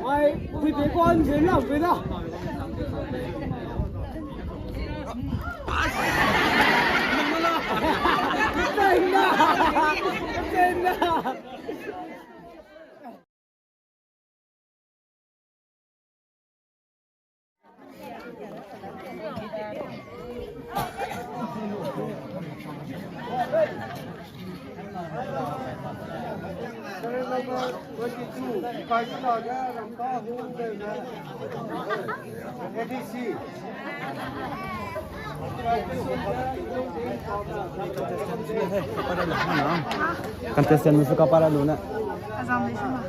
哎，会别过安全了，别的。真的，真的。Contestan suka para Luna. Azam di sana.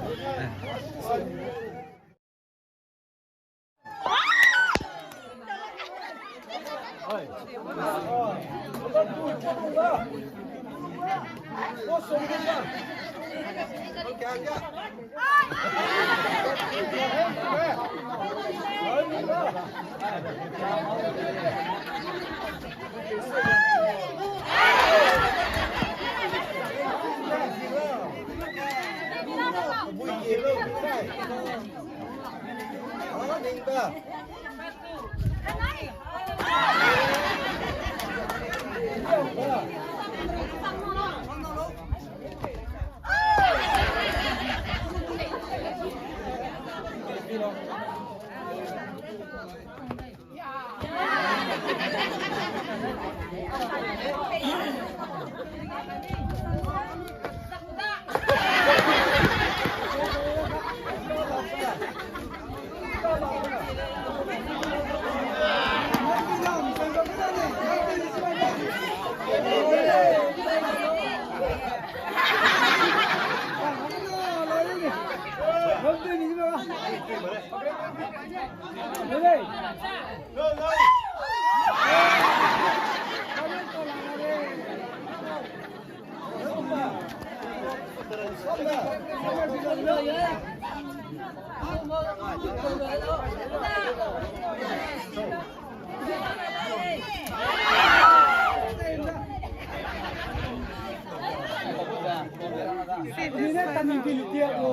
Ini kami pilih dia tu.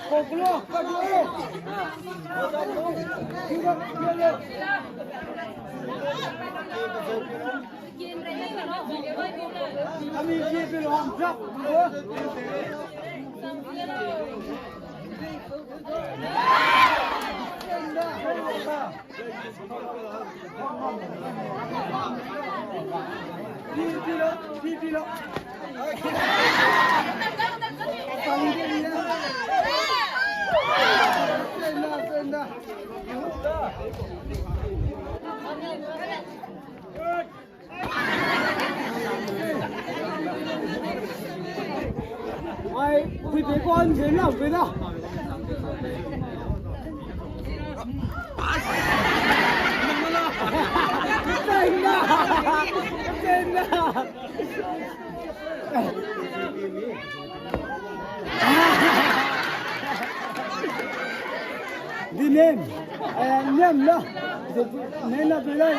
Kau keluar, kau keluar. Kami pilih orang siap. Pilih. Ai,会别过安全了，别的。真的，真的。Dinem, nem lah, nena belai.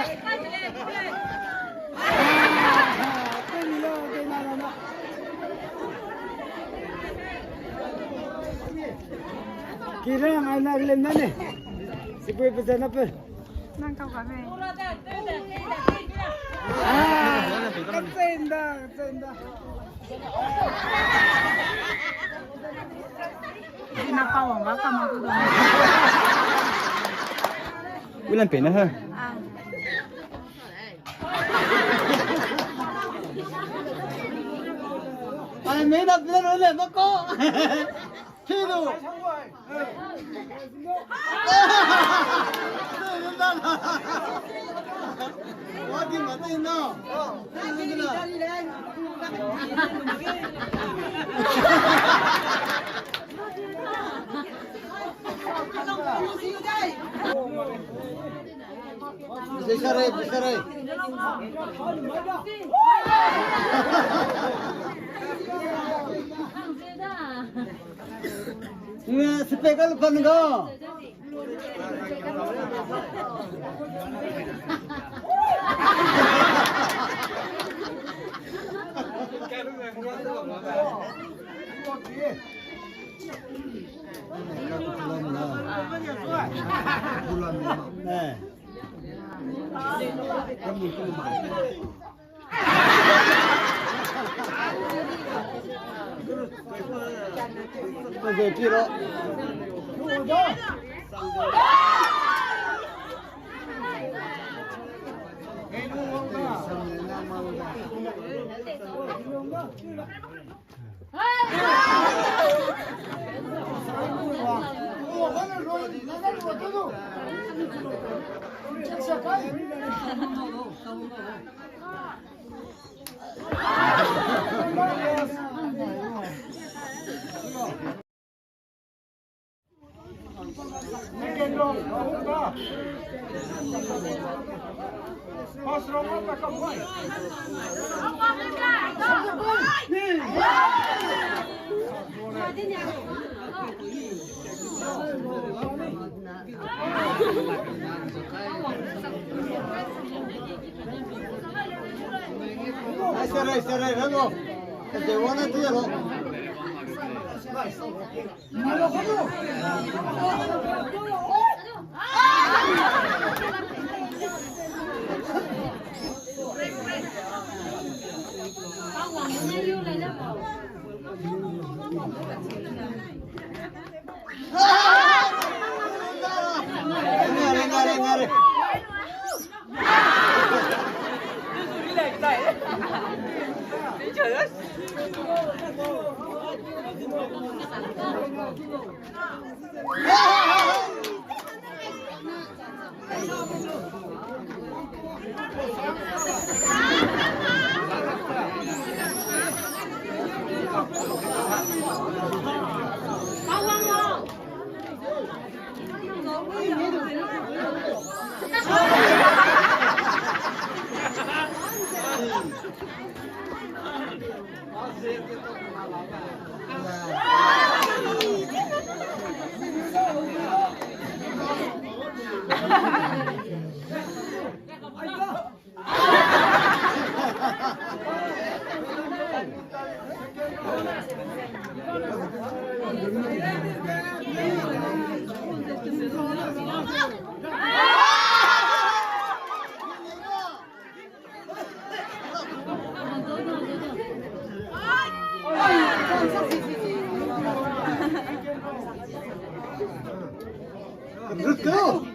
Kira yang anak lena ni, siapa pesan apa? Nangkau kami. Kacenda. Pinapawang ka mo to doon. Ulan pena ha? Ay, may nabilan ulit ako. Sino? Wag yung matay na. Bisaray. Nga speaker pan go. 네. 그래서 뒤로. Cerré, luego. Te van a tirarlo. Venga. Go!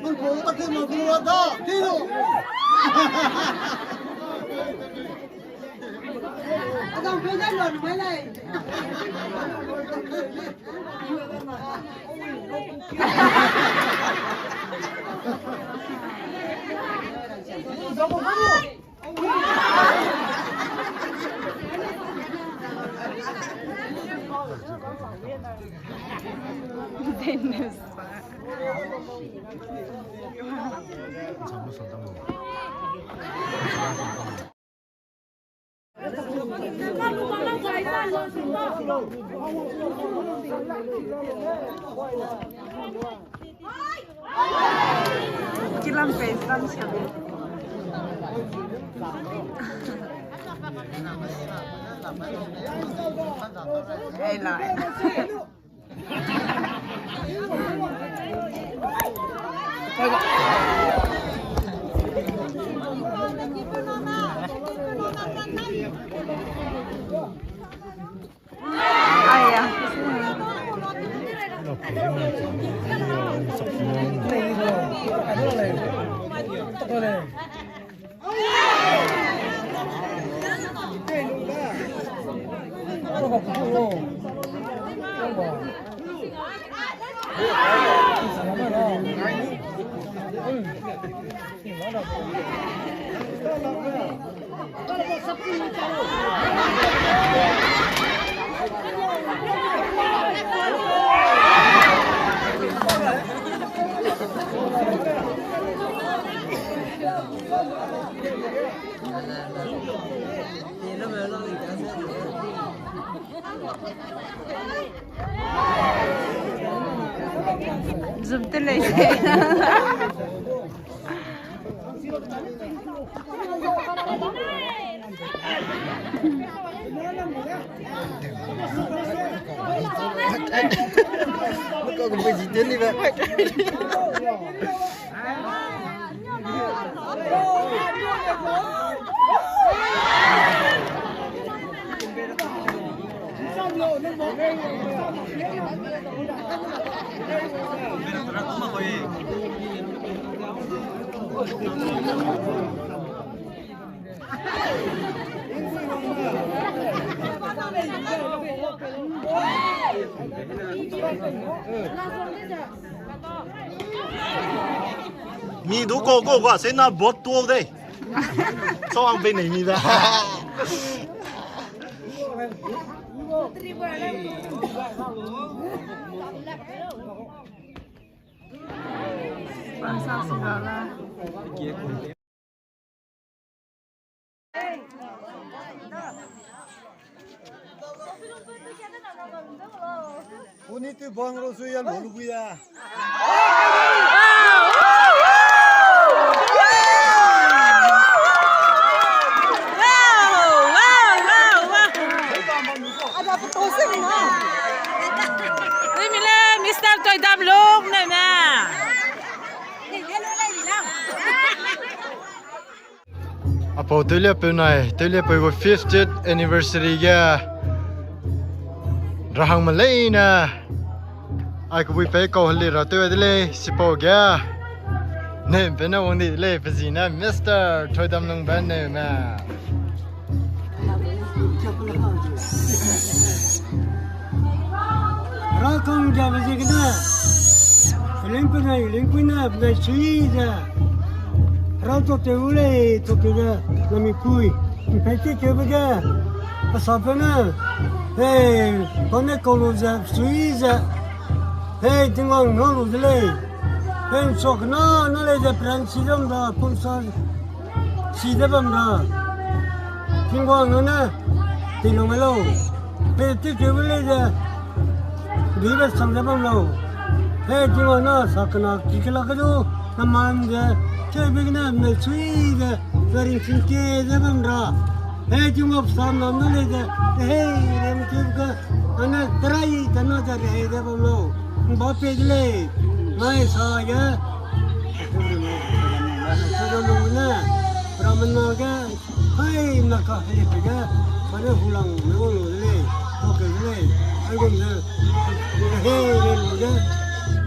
넌 어떻게 못 들어왔다? 뒤로! Con cứ dắt luận mới này. Chi Lâm về sân chẳng. Đây lại. Ai à? Giúp tới lấy xe. Nó có cái gì tiến đi vậy? mi đủ cô quả sẽ na bớt tua đây sao ăn bên này mi ra Làm sao xin đó là 오늘 또 방으로 수야 모르고야. Đây mình lên, Mr. Tôi đâm lúc này nè. Apo tulia pe nai tulia pe go 50th anniversary ga rahang malai na ai ko bui pe ko hli ra tu de sipo ga ne pe na wong di le pe zina Mr. Thoi dam nang ban ne ma ra không ra về gì cái đó lên pin này về suy ra ra cho tiêu lấy cho tiêu ra làm mình vui phải cái kia bây giờ sao vậy nè hey con này câu rồi ra suy ra hey tiếng ngon nó rồi lấy hey sọc nó lấy ra Francis ra cũng sao xí ra bấm ra tiếng ngon nó nè tiếng ngon lâu hey tiếng kia lấy ra đi về sang ra bấm lâu hey tiếng ngon nó sọc nó kia là cái đó nằm ăn ra chơi bây giờ mình suy ra rồi xin kia ra bấm ra hey chúng ngọc sam nó lấy ra hey em kêu cái anh trai cái nó ra hey ra bấm lâu bảo vệ lấy ngay sao vậy sao nó nè Brahman nó cái hey nó có hey bây giờ mà nó hulang nó ngồi lấy ok lấy anh cũng thế hey lên rồi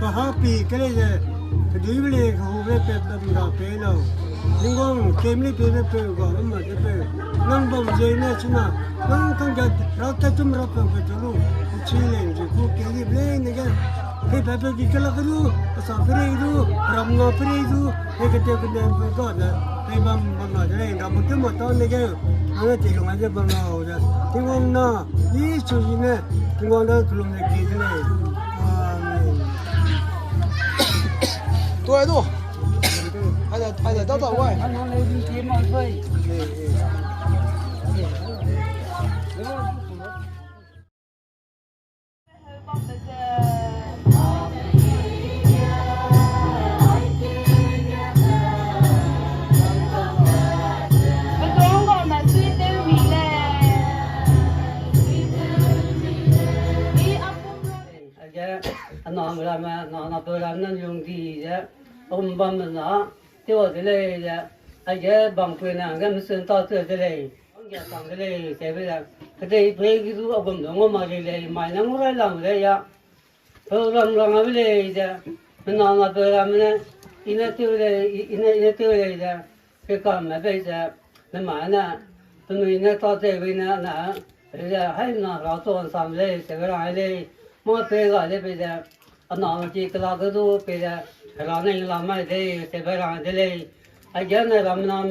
và happy cái này cái đuôi về cái hồ về đầm đào pe nào nhưng con kem lấy pe gọi nó mà cái pe nang bom dây nè chứ nào nang thằng cái rau cái chum rau phải cho luôn chi lên chứ cô cái gì lên này cái hey pe cái là cái đó sao phải đó ram nó phải đó hey cái này phải gọi là hey bom nói cái này làm một cái ton này cái anh chỉ dùng cái bom nào rồi thì con nó đi chú gì nè thì con đó dùng cái gì này tôi đâu? Ai để tao tao quay. anh nói lấy đi kiếm mọi người nó làm nó tôi làm nó dùng gì vậy ông bấm nó tiêu cái này vậy ai vậy bằng quyền nào cái mình to từ cái này ông giờ bằng cái này sẽ bây giờ cái này thuê cái thứ ông bấm mà cái này mày nó không phải làm cái vậy tôi làm cái này vậy nó tôi làm này iné tiêu này vậy cái con mà bây giờ nó mà nè tôi nói nó to từ cái này nè bây giờ hay nó lão tôn làm đây sẽ cái này mà tôi gọi đây bây giờ nó chỉ cái là cái đồ bây giờ làm này làm mai đây sẽ phải làm đây ai giờ này làm nó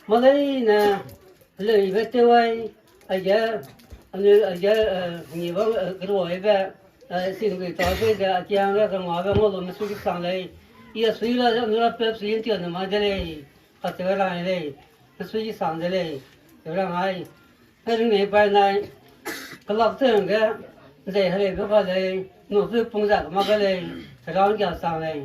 mà đây nè lời về tiêu ấy ai giờ nhiều cái đồ ấy về xin người ta bây giờ chiang ra cái ngõ về ngõ luôn suy cái sang đây ia suy là nó là phép suy tiền mà đây phải làm đây 所以上这里就让俺那里边呢，个老郑个在那里不个嘞，农村碰上嘛个嘞，让家上来，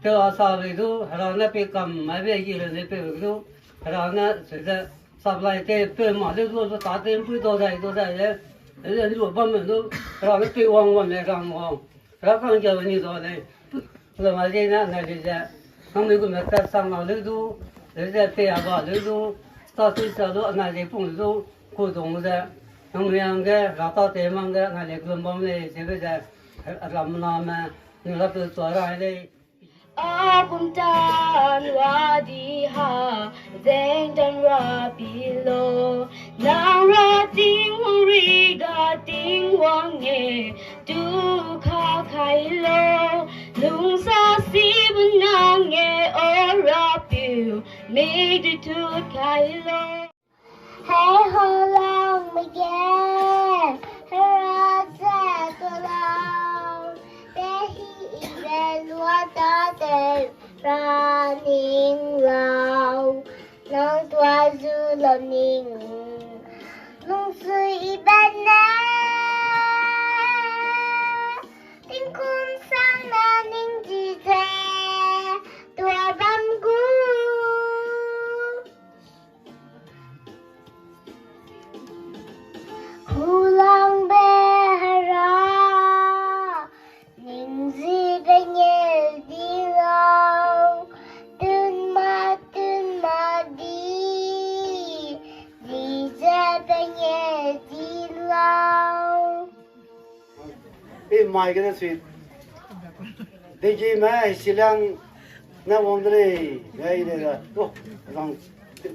这个上来都让那边干买边一人那边都让那现在上来在边嘛，就说大店不多在人，人路旁边都让那边往来上往，让刚叫你到来，不嘛这那里在，他们个那在上了都。人家对啊吧，人都到最少都那里碰都沟通的，他们两个拉到对方的那里跟我们这个在，他们那么你那边做来的。Apuntan wadiha zengdan rapilo nang rating riga ting wange du kha khailo lung sa si bunange orapiu made it to khailo hey ho long again raza kolang running round, long twas running, long sweet banana, tình cung sang running gì thế, tua băm gu. Hulang behara, ning gì bên nhẹ đi lâu, tưn ma đi ra bên nhẹ đi lâu. Ê mai cái đó suy, đây gì mà xí lang, na vòng đây, đây là, ô, rằng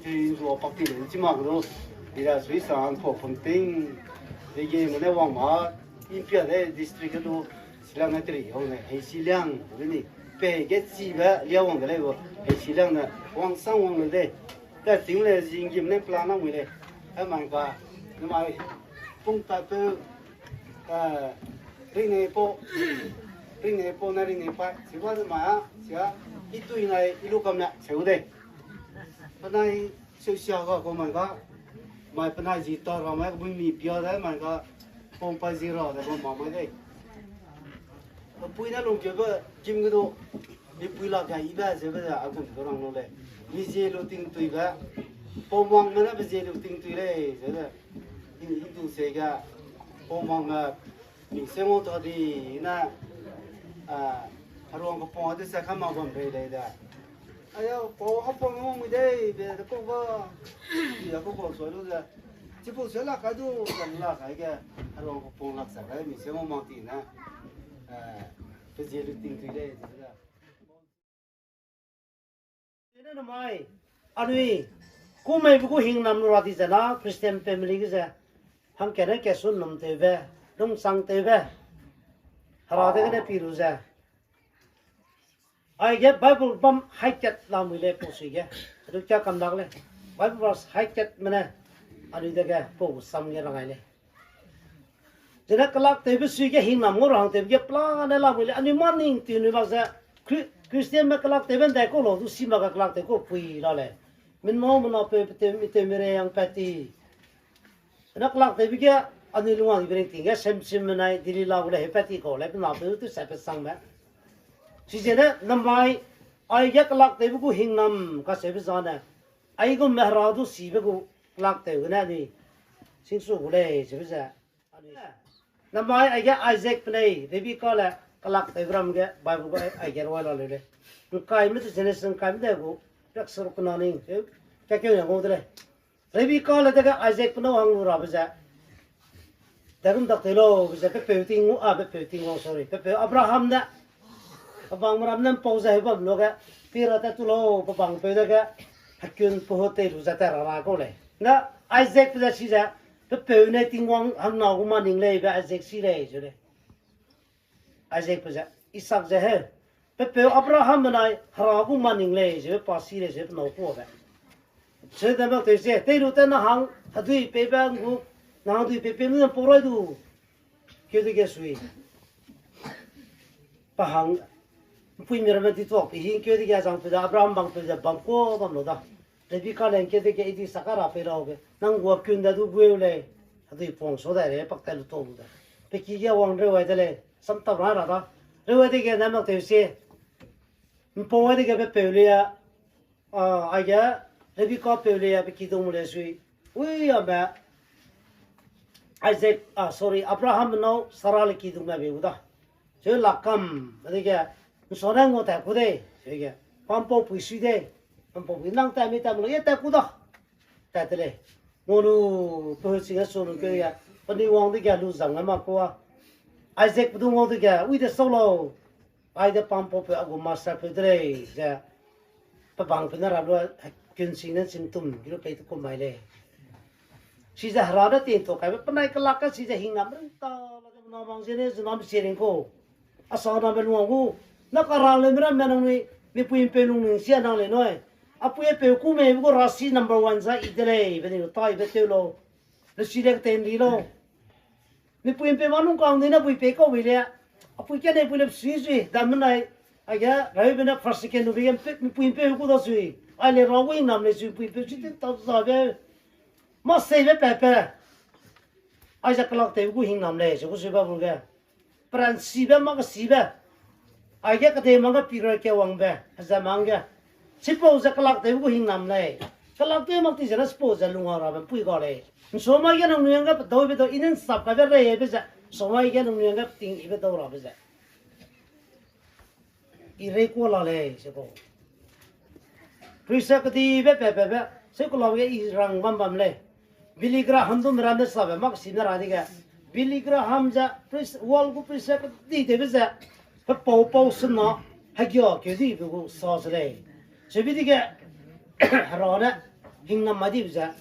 thì rồi bắt đi lên chỉ mà cái đó, đi ra suy sản phổ phong tinh, đây gì mà na vòng mà, in phía đây district cái đó, xí lang này thì hôm nay hay xí lang, cái này, bé cái gì vậy, liao vòng cái này vô, hay xí lang này, vòng sang vòng này đây, cái tiếng này gì gì này plan nó mới đây, em mang qua, nhưng mà phong ta từ ring này po na ring này pa chỉ có mà chỉ ít tuổi này ít lúc cầm nè xíu đây bên này xíu xíu có mình có mà bên này gì to rồi mà mình mì bia đấy mình có phong pa gì rồi đấy con mắm đây bùi nó lồng kiểu cái chim cái đồ đi bùi là cái ít bây giờ ăn cũng được lòng đây vì gì lo tiếng tuổi cái phong măng nó bây giờ lo tiếng tuổi đây thế là ít tuổi sẽ cái phong măng mình xem một thì na harong cái phong thì sẽ không mà còn về đây đấy, ai ơi, phong phong không mới đây, về cái phong gì là phong soi luôn rồi, chỉ phong soi là cái đó là cái harong cái phong là sao đấy, mình xem một món thì na, cái gì được tính từ đây, thế nên là mai, anh ơi, cô mấy bữa hình năm rồi thì sao, Christian family cái gì, hàng cái này cái số năm thế về. Đông sang tây về, hà thế cái này piru ra, ai cái Bible bấm hai chặt làm mười lẻ phút gì cái, được chưa cầm đắc lên, Bible verse hai chặt mà nè, anh đi cái phút xăm cái là ngày này, cho nên cái lạc tây về suy cái hình nằm ngồi hàng tây cái plan này làm mười lẻ, anh đi morning thì người bảo rằng Christian mà cái lạc tây bên đây có lỗ tu xí mà cái lạc tây có pui đó này, mình mau nó phải tây mày yang peti, nó lạc tây cái anh đi luôn đi bên tiếng cái xem này đi lao cái hết thì có lại bên nào tới tôi sẽ phải sang đấy, chỉ thế đấy năm mai ai cái lạc tới cái hình năm cái sẽ phải sao này, ai cũng mẹ ra tôi xí cái lạc tới cái này đi, xin số cái này sẽ phải sao, năm mai ai cái Isaac này để bị coi là cái lạc tới cái cái bài cái ai cái rồi là đấy, cái mới tôi sẽ sang cái mới được, các số cái nào này, cái kiểu này ngon đấy, để bị coi là cái Isaac nó hàng rồi bây giờ. Darum tak telo bisa pepeuting ngo pepeuting ngo sorry pepeu Abraham da abang maram nan pauza he bab loga pira ta tulo babang pe da ga hakun pohote lu zata ra ko le na Isaac da si da pepeu ne tingwang ham na ko ma ning le ba Isaac si le so le Isaac pa Isaac za he pepeu Abraham nai hara ko ma ning le so pa si le so no ko ba so da ma te se te lu ta na hang hadui pe ba ngu nào thì pe mình làm poroi tu, kêu thì cái suy, bà hàng, pui mình làm thì thuốc, thì hiện kêu thì cái rằng bây giờ Abraham bằng bây giờ bằng cô bằng nó đó, Rebi ka len ke de ke idi sakara pe rao ke nang wa kyun da du bue le adi pong so da le pak ta lu to da pe ki ya wang re wa de le sam ta ra da re wa de ke na mak te se po wa de ke pe pe le ya a ya rebi ka pe le ya pe ki dong le sui ui ya ba Isaac sorry Abraham no Sarah le ki dong ma be u da je la kam de ke so na ngo ta ku de je ke pam po pu sui de pam po wi nang ta mi ta mo ye ta ku da ta de le ngo lu po si ga so no ke ya pa ni wang de ke lu zang ma ko Isaac bu ngo de ke ui de so lo ai de pam po pe agu master pe de ja pa bang pe na ra lo kyun si na sim tum ki lo pe to ko mai le si ja hra da tin to kai pa nai ka la ka si ja hing nam ta la na bang se ne nam se ring ko a sa na be lu ngu na ka ra le mera me nang ni puin pe lu ni sia nang le noi a pu e pe ku me ko rasi number 1 za i de le be ni tai be te lo le si le ten di lo ni puin pe ma nung kang ni na pui pe ko wi le a pu ke ne pu le si da me nai a ga ra be na first second no be pe mi puin pe ku da sui ai le ra wi nam le sui puin pe si te ta za be ma se be pe pe ai ja klak te ku hing nam le so ku sui ba bu ga pran si be ma ka si be ai ga ka te ma ga pi ra ke wang be za mang ga suppose ja klak te ku hing nam le klak te ma ti ja suppose lu nga ra ba pui ga le so ma ga nang nga ba do be do inen sap ka be re be ja so ma ga nang nga ting i be do ra be ja i re ko la le se ko prisa ka ti be pe pe be se ko la ge i rang bam bam le biligra ham dum ram de sa be ma si na ra di ga biligra ham ja pris wal ku prisa ka ti de be ja pa po po sun na ha gyo ke di be ko sa se le se bi di ga ra na hing na ma di be ja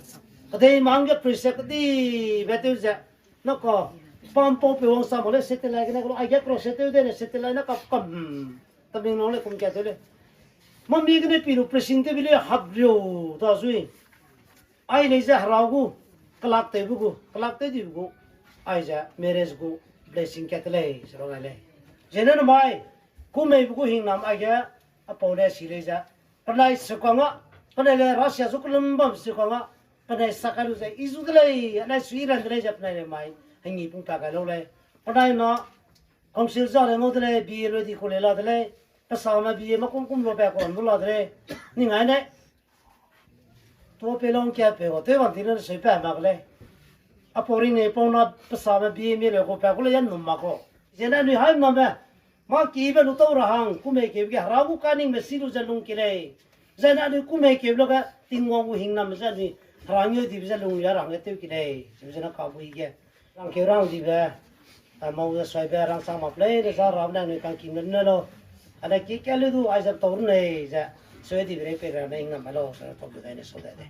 ka de mang ge prisa ka ti be te ja no ko pam po pe wong sa mo le se te la ge na ko ai ge pro se te de ne se te la na ka kam ta bing no le kum ke te le ma mi ge ne pi ru presin te bi le hab ryo ta sui ai le ja ra gu klak te bu gu klak te di bu ai ja marriage gu blessing ke te le so ga le je ne mai ku me bu gu hing nam ai ga a po le si le ja pa lai su ko nga pa le Russia su ku lum bam su ko nga pa lai sa ka lu ja i su de le na su iran de ja pa le mai hang ni pung ta ga lo le pa lai na kong sil za le ngo de le bi lo di ko le la de le pa sa ma bi ma kum kum lo ba ko lo la de ni ngai ne to pe long kya pe ko te wan tin ne se pa ma le a po ri ne po na pa sa ma bi mi le ko pa ko le yan no ma ko je na ni hai ma ma ki be lu to ra hang ku me ke ge ra gu ka ning me si lu ja lung ki le je na ni ku me ke lo ga ting ngong gu hing nam ja ni ra nyu di ja lung ya ra nge te ki le je na ka bu ge rang ke rang di be a ma u sa be rang sa ma ple de sa ra na ni ka ki ne lo ana ki ke lu du ai ja to ne ja so di be pe ra na ing na ma lo sa to bu dai ne so da de